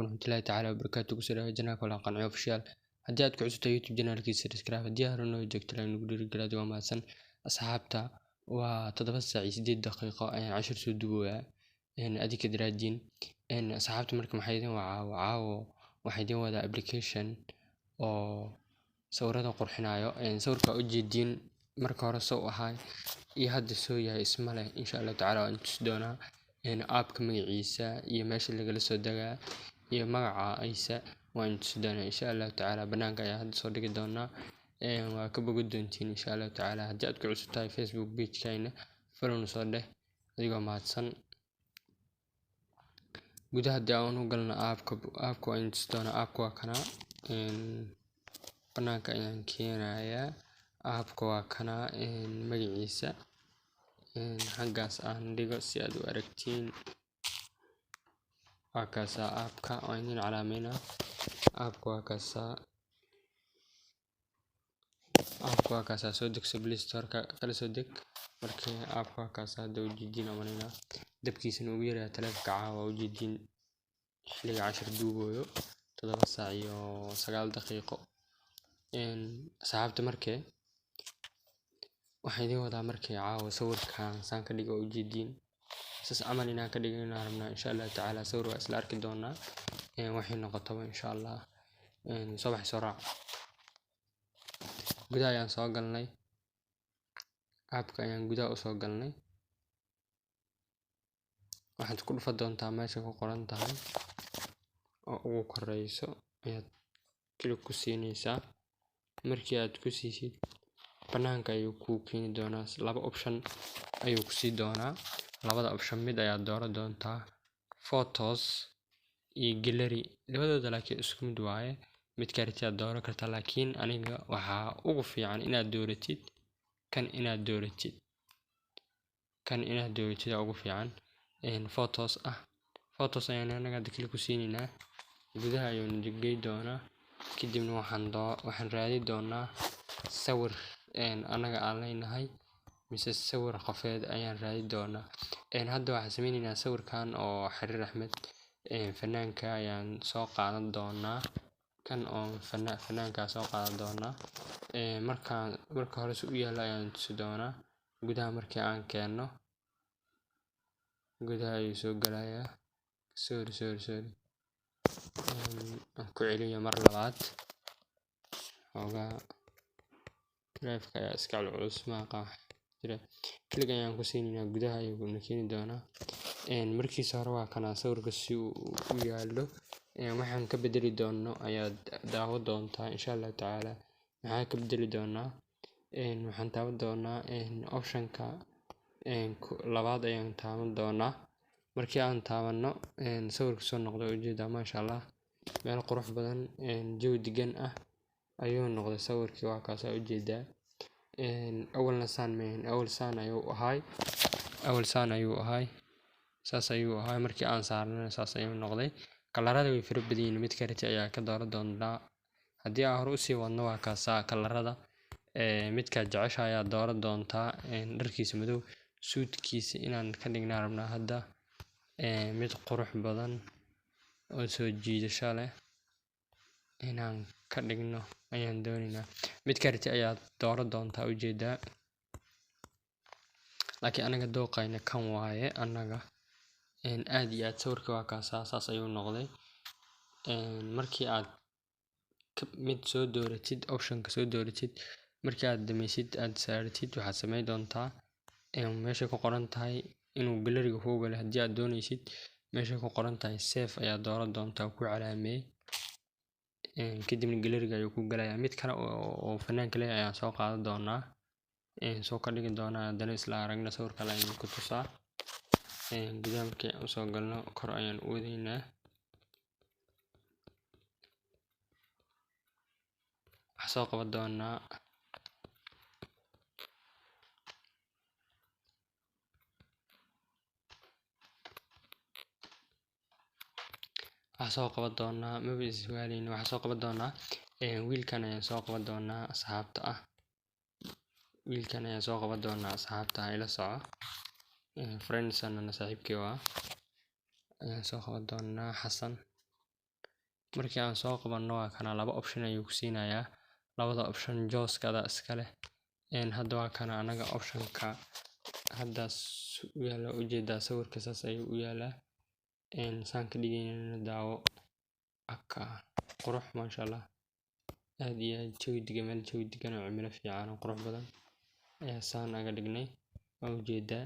عليكم ورحمة الله تعالى وبركاته كسر جناك ولا قناة official haddii aad ku cusubtahay youtube channelkiisa subscribe haddii aad horey noo joogto nagu dhiirigelin waa mahadsan asxaabta waa 7 saac iyo 8 daqiiqo ayaan cashir soo duubayaa adika daraadiin asxaabta marka maxay idin caawo waxay idin wada application oo sawirada qurxinayo sawirka u jeedin marka hore soo ahay iyo hadda soo yahay isma leh insha Allah taala waan tusi doonaa app-ka magaciisa iyo meesha laga soo dagaa iyo magaca aysa waan tusi doonaa insha Allah taala banaanka ayaa hadda soo dhigi doonaa waa ka bogan doontiin insha Allah taala haddii aad ku cusubtahay Facebook page-kayna follow soo dheh adigoo mahadsan gudaha daawan u galna app-ka waan tusi doonaa app-ka waa kana banaanka ayaan keenayaa app-ka waa kana magaciisa xaggaas aan dhigo si aad u aragtiin waa kaasa app-ka oo idin calaameynaa app-ka waa kaasa soo degso Play Store-ka kala soo deg markii app-ka waa kaasa hadda u jeedin amanina dabkiisana ugu yaraa taleefanka caawa u jeedin xilliga cashir duubayo 7 saac iyo 9 daqiiqo asxaabta markee waxay idin wadaa markii caawa sawirkan saan ka dhigo u jeedin sas amal inaan ka dhigayna rabnaa insha Allah taala sawir waa isla arki doonaa waxay noqoto insha Allah subax soo raac gudaha ayaan soo galnay app-ka ayaan gudaha u soo galnay waxaad ku dhufan doontaa meesha ku qoran tahay oo ugu koreyso ayaad click ku siinaysaa markii aad ku siisid banaanka ayuu ku keeni doonaa laba option ayuu ku sii doonaa labada option mid ayaad dooran doontaa photos iyo gallery labadooda laakiin isku mid waaye mid karti aad dooran kartaa laakiin aniga waxaa ugu fiican inaad dooratid kan inaad dooratid ugu fiican photos ayaan anaga click ku siinayna gudaha ayuu nagey doonaa kadibna waxaan raadi doonaa sawir anaga aan leenahay mise sawir qofeed ayaan raadi doonaa hadda waxaan sameynaynaa sawirkan oo Xariir Axmed fanaanka ayaan soo qaadan doonaa kan oo fanaanka soo qaadan doonaa marka hore si u yaala ayaan tusi doonaa gudaha markii aan keeno gudaha ayuu soo galayaa sorry ku celiyo mar labaad drive-ka ayaa iska culus maaqa jira click ayaan ku siinaynaa gudaha ayuu na keeni doonaa markiisa hore waa kana sawirka si uu u yaalo waxaan ka bedeli doono ayaad daawan doontaa insha Allah taala maxaa ka bedeli doonaa waxaan taaban doonaa option-ka labaad ayaan taaban doonaa markii aan taabano sawirka soo noqdo ujeeda ma sha Allah meel qurux badan jawi degan ah ayuu noqday sawirkii waa kaas ujeedaa awalna saan ayuu ahay saas ayuu ahay markii aan saarnay saas ayuu noqday kalarada way fara badan yihiin mid karti ayaa ka dooran doonaa haddii aan hore u sii wadno waa kaasa kalarada midka jecesha ayaa dooran doontaa dharkiisa madow suudkiisa inaan ka dhignaa rabnaa hadda mid qurux badan oo soo jiidasho leh inaan ka dhigno ayaan doonaynaa mid karti ayaa dooran doontaa ujeedaa laakiin anaga dooqayna kan waaye anaga aad iyo aad sawirka waa kaasa saas ayuu noqday markii aad mid soo dooratid option-ka soo dooratid markii aad dhamaysid aad saaratid waxaad sameyn doontaa meesha ku qoran tahay inuu gallery-ga ku galo haddii aad doonaysid meesha ku qoran tahay save ayaa dooran doontaa ku calaameey kadibna gallery-ga ayuu ku galayaa mid kale oo fanaanka leh ayaan soo qaadan doonaa soo ka dhigi doonaa haddana isla aragna sawirka la ku tusaa gudaha markii aan soo galno kor ayaan u wadaynaa waxaan soo qaban doonaa wiilkan ayaan soo qaban doonaa asxaabta ila soco friends ana saaxiibkii waa ayaan soo qaban doonaa Xasan markii aan soo qabanno waa kana laba option ayuu ku siinayaa. labada option jooskada iska leh. hadda waa kana anaga optionka hadda u yaala ujeedaa sawirka saas ayuu u yaalaa. saan ka dhigayna daawo aka qurux maasha Allah aad iyo aad jawi degan meel jawi degan oo cimilo fiican oo qurux badan ayaa saan aga dhignay. waa ujeedaa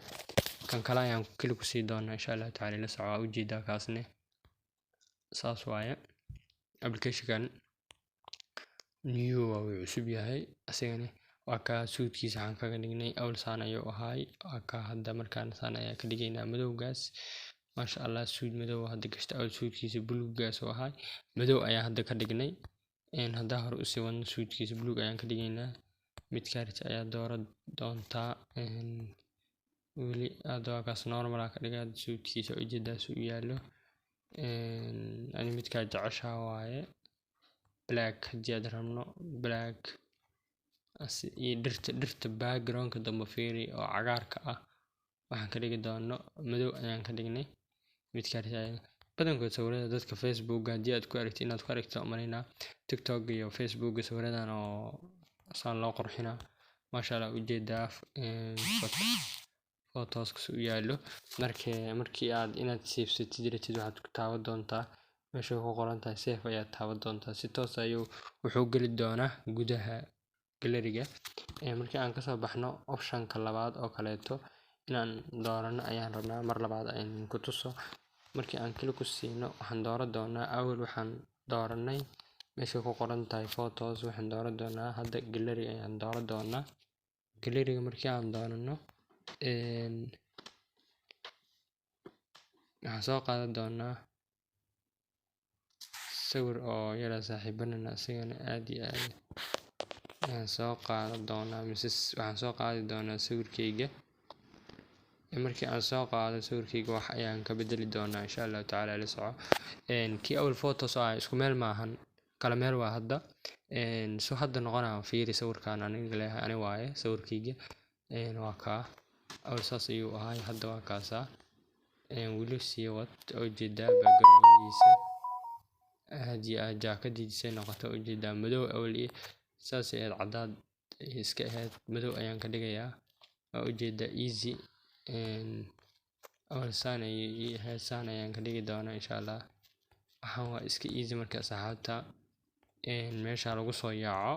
kan kale ayaan kali ku sii doonaa insha Allah tacaala la soco. waa ujeedaa kaasne saas waaye application new waa uu cusub yahay asagana waa ka suudkiisa aan kaga dhignay awal saan ayuu ahaay. waa ka hadda markaan saan ayaa ka dhigaynaa madowgaas maasha Allah suud madow hadda gashta awal suudkiisa buluuggaas oo ahaay madow ayaa hadda ka dhignay. hadda hore u sii wadno suudkiisa buluug ayaan ka dhigaynaa. mid kaarit ayaa dooran doontaa weli hadda waa kaas normal ka dhigaa suudkiisa ujeedaas u yaalo. ani midka jeceshaa waaye black haddii aad rabno black iyo dhirta backgroundka dambe fiiri oo cagaarka ah waxaan ka dhigi doono madow ayaan ka dhignay. midka badankood sawirada dadka Facebook haddii aad ku aragtid inaad ku aragto umaleynaa TikTok iyo Facebook sawiradan oo saan loo qurxinaa maasha Allah ujeedaa photos ku yaalo. markii aad inaad save ratid waxaad ku taaban doontaa meesha ku qoran tahay save ayaad taaban doontaa si toos ayuu wuxuu geli doonaa gudaha gallery-ga. markii aan kasoo baxno option-ka labaad oo kaleeto inaan doorano ayaan rabnaa mar labaad ayaan ku tuso. markii aan kali ku siino waxaan dooran doonaa awal waxaan dooranay meesha ku qoran tahay photos waxaan dooran doonaa hadda gallery ayaan dooran doonaa. gallery-ga markii aan doonano waxaan soo qaadan doonaa sawir oo yara saaxiibanana asagana aad iyo aad ayaan soo qaadan doonaa mise waxaan soo qaadi doonaa sawirkayga. markii aan soo qaado sawirkayga wax ayaan ka bedeli doonaa insha Allah tacaala la soco. kii awal photos ah isku meel maahan kala meel waa hadda. soo hadda noqonaa fiiri sawirkan aniga leeyahay ani waaye sawirkayga. waa ka awal saas ayuu ahaay hadda waa kaasa. wili sii wad ujeedaa background-giisa aad iyo aad jaakadiisa noqoto ujeedaa madow awal saas ay cadaad iska ahayd madow ayaan ka dhigayaa. waa ujeedaa easy awal saan ayaan ka dhigi doonaa insha Allah. waxaan waa iska easy marka asxaabta meesha lagu soo yaaco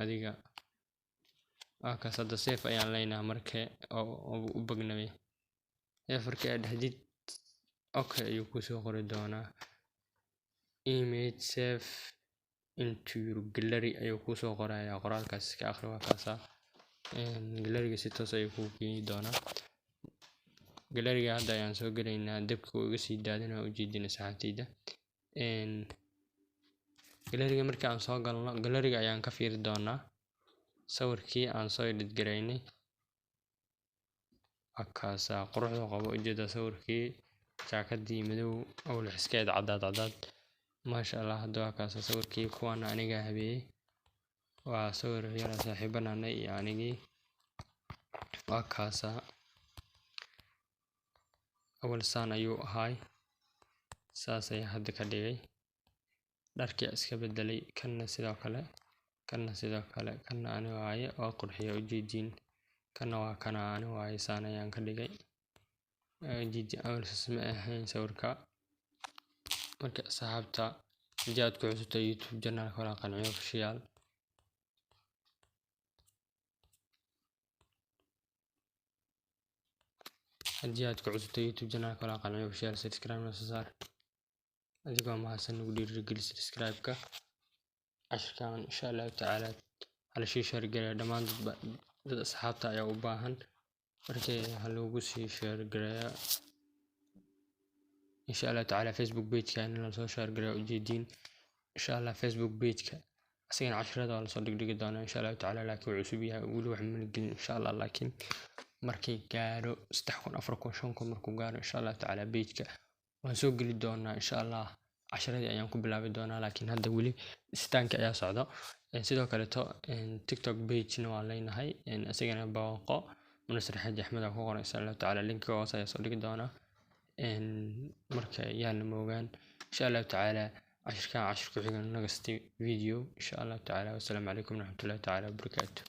adiga waa kaas hadda save ayaan leenahay marka oo u bagnamay marka aad hadid okay ayuu ku soo qori doonaa image save into your gallery ayuu ku soo qorayaa qoraalkaas ka akhri waa kaasa. gallery-ga si toos ayuu ku geeyay doonaa. gallery-ga hadda ayaan soo galaynaa dabka uu iga sii daadinaa ujeedina saxaabtayda. gallery-ga markii aan soo galno gallery-ga ayaan ka fiiri doonaa sawirkii aan soo edit garaynay. akaasa quruxda qabo ujeeda sawirkii jaakadii madow awal xiskeed cadaad maasha Allah. hadda waa kaasa sawirkii kuwan aniga habeeyay waa sawir yara saaxiibanana iyo anigii waa kaasa awal saan ayuu ahaay saas ayaa hadda ka dhigay. dharkii iska bedelay kanna sidoo kale kanna ani waaye waa qurxiyo ujeedin kana waa kana ani waaye saan ayaan ka dhigay. ujeedi awal sasma ahayn sawirka. marka asxaabta haddii aad ku cusubto YouTube channel-ka wala qanciyo official subscribe na saar adigoo mahadsan ugu dhiirigeli subscribe-ka. cashirkan insha Allah tacaala hala share gareeyo dhammaan dad asxaabta ayaa u baahan markii lagu sii share gareeyo insha Allah tacaala. Facebook page-ka in la soo share gareeyo ujeedin insha Allah. Facebook page-ka asagana casharada waa la soo dhigi doonaa insha Allah tacaala laakiin wuu cusub yahay weli wax ma gelin insha Allah. laakiin markii gaaro 3,000 4,000 5,000 markuu gaaro insha Allah tacaala page-ka waan soo geli doonaa insha Allah. casharadii ayaan ku bilaabi doonaa laakiin hadda weli istaanka ayaa socdo. sidoo kale TikTok page-na waa leenahay asagana booqo Munasir Xaaji Axmed ku qoran insha Allah tacaala linkiga hoos ayaa soo dhigi doonaa. marka yaan moogaan insha Allah tacaala cashirkan cashir ku xigan next video insha Allah tacaala. Wassalaamu calaykum waraxmatullaahi tacaala wabarakaatuh.